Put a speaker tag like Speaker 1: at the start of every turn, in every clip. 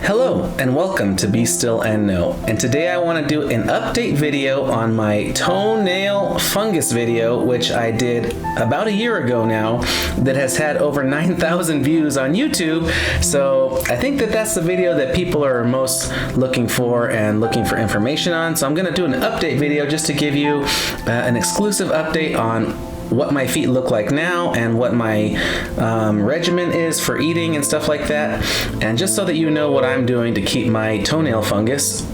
Speaker 1: Hello and welcome to Be Still and Know, and today I want to do an update video on my toenail fungus video, which I did about a year ago now, that has had over 9,000 views on YouTube. So I think that that's the video that people are most looking for and looking for information on. So I'm going to do an update video just to give you an exclusive update on what my feet look like now and what my regimen is for eating and stuff like that, and just so that you know what I'm doing to keep my toenail fungus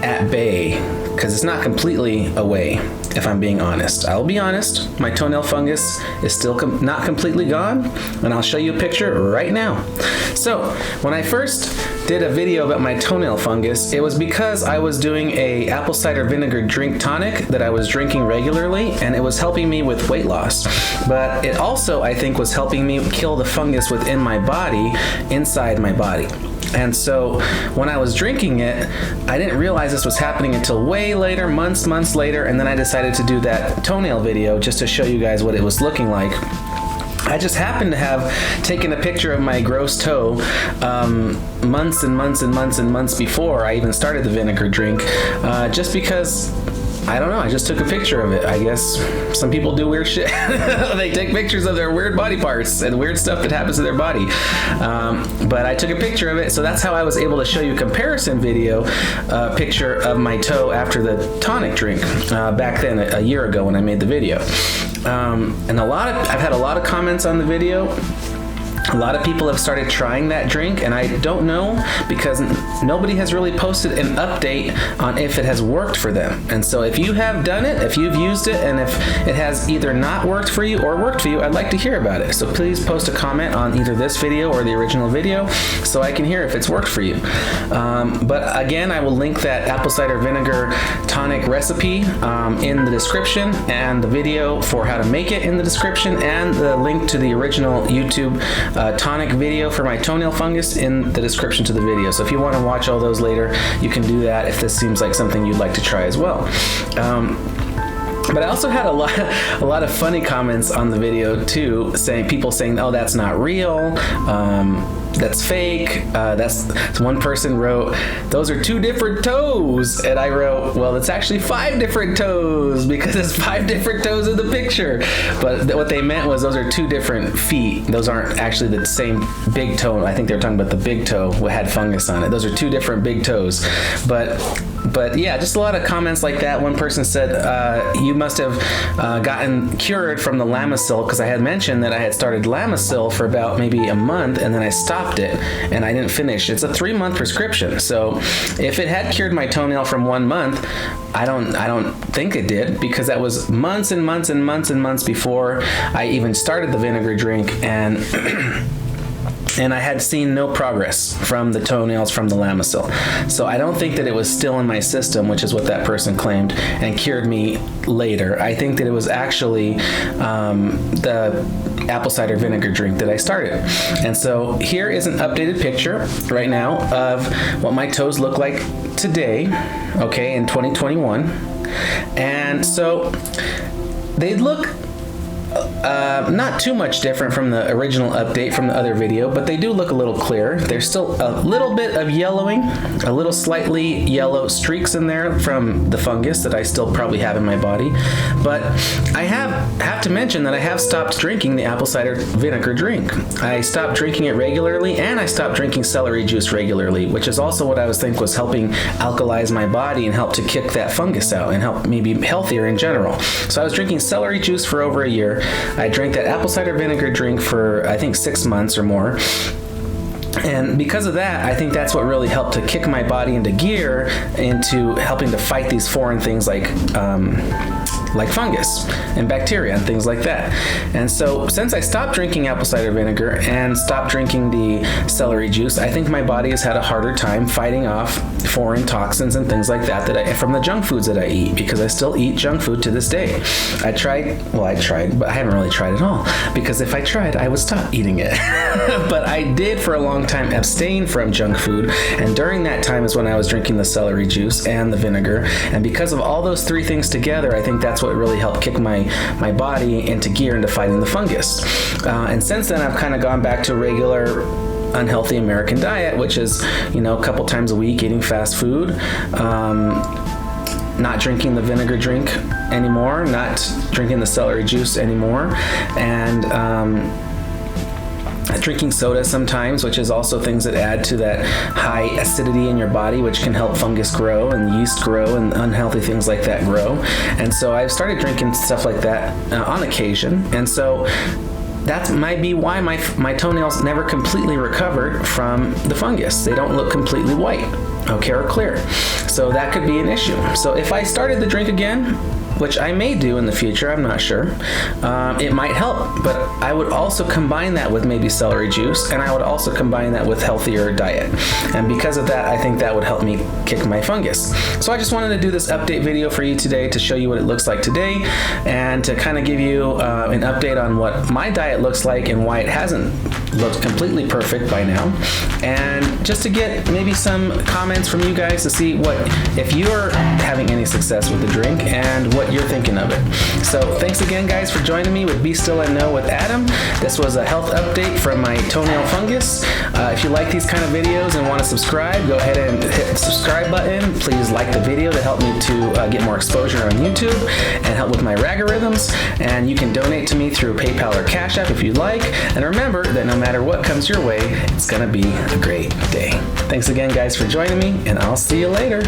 Speaker 1: at bay, because it's not completely away, if I'm being honest. I'll be honest, my toenail fungus is still not completely gone, and I'll show you a picture right now. So when I first did a video about my toenail fungus, it was because I was doing a apple cider vinegar drink tonic that I was drinking regularly, and it was helping me with weight loss. But it also, I think, was helping me kill the fungus within my body, inside my body. And so when I was drinking it, I didn't realize this was happening until way later, months later, and then I decided to do that toenail video just to show you guys what it was looking like. I just happened to have taken a picture of my gross toe months and months before I even started the vinegar drink, just because, I don't know, I just took a picture of it. I guess some people do weird shit. They take pictures of their weird body parts and weird stuff that happens to their body. But I took a picture of it, so that's how I was able to show you a comparison video picture of my toe after the tonic drink back then, a year ago when I made the video. And I've had a lot of comments on the video. A lot of people have started trying that drink, and I don't know, because nobody has really posted an update on if it has worked for them. And so if you have done it, if you've used it, and if it has either not worked for you or worked for you, I'd like to hear about it. So please post a comment on either this video or the original video so I can hear if it's worked for you. But again, I will link that apple cider vinegar tonic recipe in the description, and the video for how to make it in the description, and the link to the original YouTube tonic video for my toenail fungus in the description to the video. So if you want to watch all those later, you can do that if this seems like something you'd like to try as well. But I also had a lot of funny comments on the video too, people saying, "Oh, that's not real. That's fake." One person wrote, "Those are 2 different toes," and I wrote, "Well, it's actually 5 different toes, because it's 5 different toes in the picture." But what they meant was those are 2 different feet. Those aren't actually the same big toe. I think they were talking about the big toe that had fungus on it. Those are 2 different big toes. But yeah, just a lot of comments like that. One person said, "You must have gotten cured from the Lamisil," because I had mentioned that I had started Lamisil for about maybe a month, and then I stopped it and I didn't finish. It's a 3-month prescription, so if it had cured my toenail from 1 month, I don't think it did, because that was months and months before I even started the vinegar drink, and and I had seen no progress from the toenails from the Lamisil. So I don't think that it was still in my system, which is what that person claimed, and cured me later. I think that it was actually the apple cider vinegar drink that I started. And so here is an updated picture right now of what my toes look like today, okay, in 2021. And so they look not too much different from the original update from the other video, but they do look a little clearer. There's still a little bit of yellowing, a little slightly yellow streaks in there from the fungus that I still probably have in my body. But I have to mention that I have stopped drinking the apple cider vinegar drink. I stopped drinking it regularly, and I stopped drinking celery juice regularly, which is also what I was thinking was helping alkalize my body and help to kick that fungus out and help me be healthier in general. So I was drinking celery juice for over a year. I drank that apple cider vinegar drink for, I think, 6 months or more. And because of that, I think that's what really helped to kick my body into gear, into helping to fight these foreign things like fungus and bacteria and things like that. And so since I stopped drinking apple cider vinegar and stopped drinking the celery juice, I think my body has had a harder time fighting off foreign toxins and things like that from the junk foods that I eat, because I still eat junk food to this day. I tried, but I haven't really tried at all, because if I tried, I would stop eating it. But I did for a long time abstain from junk food, and during that time is when I was drinking the celery juice and the vinegar. And because of all those 3 things together, I think that's what really helped kick my body into gear into fighting the fungus. And since then, I've kind of gone back to regular unhealthy American diet, which is, a couple times a week eating fast food, not drinking the vinegar drink anymore, not drinking the celery juice anymore, and drinking soda sometimes, which is also things that add to that high acidity in your body, which can help fungus grow and yeast grow and unhealthy things like that grow. And so I've started drinking stuff like that on occasion. And so that might be why my toenails never completely recovered from the fungus. They don't look completely white, okay, or clear. So that could be an issue. So if I started the drink again, which I may do in the future, I'm not sure, it might help. But I would also combine that with maybe celery juice, and I would also combine that with healthier diet. And because of that, I think that would help me kick my fungus. So I just wanted to do this update video for you today to show you what it looks like today, and to kind of give you an update on what my diet looks like and why it hasn't looked completely perfect by now, and just to get maybe some comments from you guys to see if you're having any success with the drink and what you're thinking of it. So thanks again, guys, for joining me with Be Still and Know with Adam. This was a health update from my toenail fungus. If you like these kind of videos and want to subscribe, go ahead and hit the subscribe button. Please like the video to help me to get more exposure on YouTube and help with my algorithms. And you can donate to me through PayPal or Cash App if you'd like. And remember that no matter what comes your way, it's going to be a great day. Thanks again, guys, for joining me, and I'll see you later.